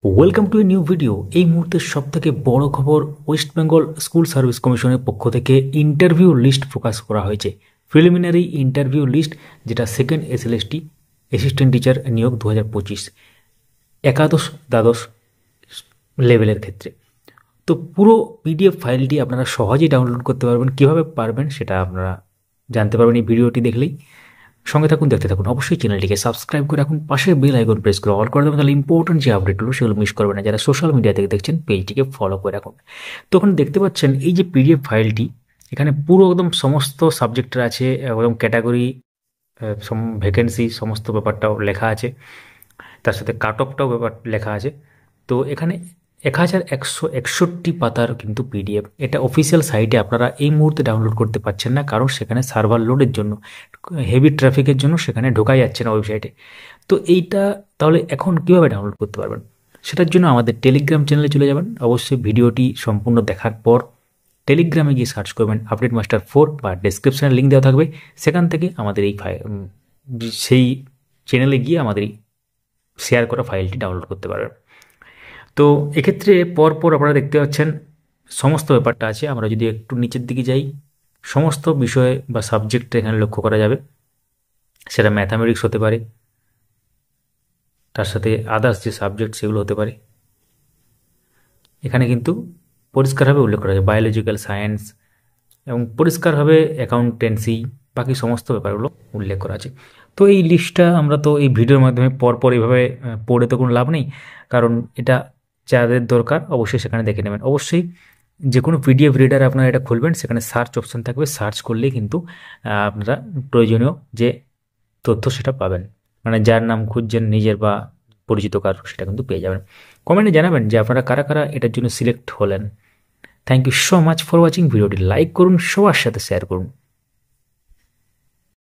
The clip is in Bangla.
Welcome to a new video. এই মুহূর্তের সব থেকে বড় খবর, ওয়েস্ট বেঙ্গল স্কুল সার্ভিস কমিশনের পক্ষ থেকে ইন্টারভিউ লিস্ট প্রকাশ করা হয়েছে। প্রিলিমিনারি ইন্টারভিউ লিস্ট, যেটা সেকেন্ড এসএলএসটি অ্যাসিস্ট্যান্ট টিচার নিয়োগ 2025 একাদশ দ্বাদশ লেভেলের ক্ষেত্রে। তো পুরো পিডিএফ ফাইলটি আপনারা সহজেই ডাউনলোড করতে পারবেন। কীভাবে পারবেন সেটা আপনারা জানতে পারবেন এই ভিডিওটি দেখলেই। সঙ্গে থাকুন, দেখতে থাকুন। অবশ্যই চ্যানেলটিকে সাবস্ক্রাইব করে রাখুন, পাশে বেল আইকন প্রেস করে অল করে দেবেন, তাহলে ইম্পর্টেন্ট যে আপডেটগুলো সেগুলো মিস করবেন না। যারা সোশ্যাল মিডিয়া থেকে দেখছেন পেজটিকে ফলো করে রাখুন। তো ওখানে দেখতে পাচ্ছেন এই যে পিডিএফ ফাইলটি, এখানে পুরো একদম সমস্ত সাবজেক্টের আছে, একদম ক্যাটাগরি, ভ্যাকেন্সি, সমস্ত ব্যাপারটাও লেখা আছে, তার সাথে কাট অফটাও ব্যাপার লেখা আছে। তো এখানে 1161 পাতার কিন্তু পিডিএফ। এটা অফিসিয়াল সাইটে আপনারা এই মুহূর্তে ডাউনলোড করতে পারছেন না, কারণ সেখানে সার্ভার লোডের জন্য, হেভি ট্রাফিকের জন্য সেখানে ঢোকা যাচ্ছে না ওয়েবসাইটে। তো এইটা তাহলে এখন কীভাবে ডাউনলোড করতে পারবেন, সেটার জন্য আমাদের টেলিগ্রাম চ্যানেলে চলে যাবেন। অবশ্যই ভিডিওটি সম্পূর্ণ দেখার পর টেলিগ্রামে গিয়ে সার্চ করবেন আপডেট মাস্টার 4, বা ডেসক্রিপশানে লিঙ্ক দেওয়া থাকবে, সেখান থেকে আমাদের এই সেই চ্যানেলে গিয়ে আমাদের এই শেয়ার করা ফাইলটি ডাউনলোড করতে পারবেন। তো এক্ষেত্রে পরপর আপনারা দেখতে পাচ্ছেন সমস্ত ব্যাপারটা আছে। আমরা যদি একটু নিচের দিকে যাই, সমস্ত বিষয় বা সাবজেক্ট এখানে লক্ষ্য করা যাবে। সেটা ম্যাথামেটিক্স হতে পারে, তার সাথে আদার্স যে সাবজেক্ট সেগুলো হতে পারে। এখানে কিন্তু পরিষ্কারভাবে উল্লেখ করা আছে বায়োলজিক্যাল সায়েন্স, এবং পরিষ্কারভাবে অ্যাকাউন্টেন্সি, বাকি সমস্ত ব্যাপারগুলো উল্লেখ করা আছে। তো এই লিস্টটা আমরা তো এই ভিডিওর মাধ্যমে পরপর এইভাবে পড়ে তো কোনো লাভ নেই, কারণ এটা যাদের দরকার অবশ্যই সেখানে দেখে নেবেন। অবশ্যই যে কোনো পিডিএফ রিডার আপনারা এটা খুলবেন, সেখানে সার্চ অপশান থাকবে, সার্চ করলেই কিন্তু আপনারা প্রয়োজনীয় যে তথ্য সেটা পাবেন। মানে যার নাম খুঁজছেন নিজের বা পরিচিত কার, সেটা কিন্তু পেয়ে যাবেন। কমেন্টে জানাবেন যে আপনারা কারা কারা এটার জন্য সিলেক্ট হলেন। Thank you so much for watching. ভিডিওটি লাইক করুন, সবার সাথে শেয়ার করুন।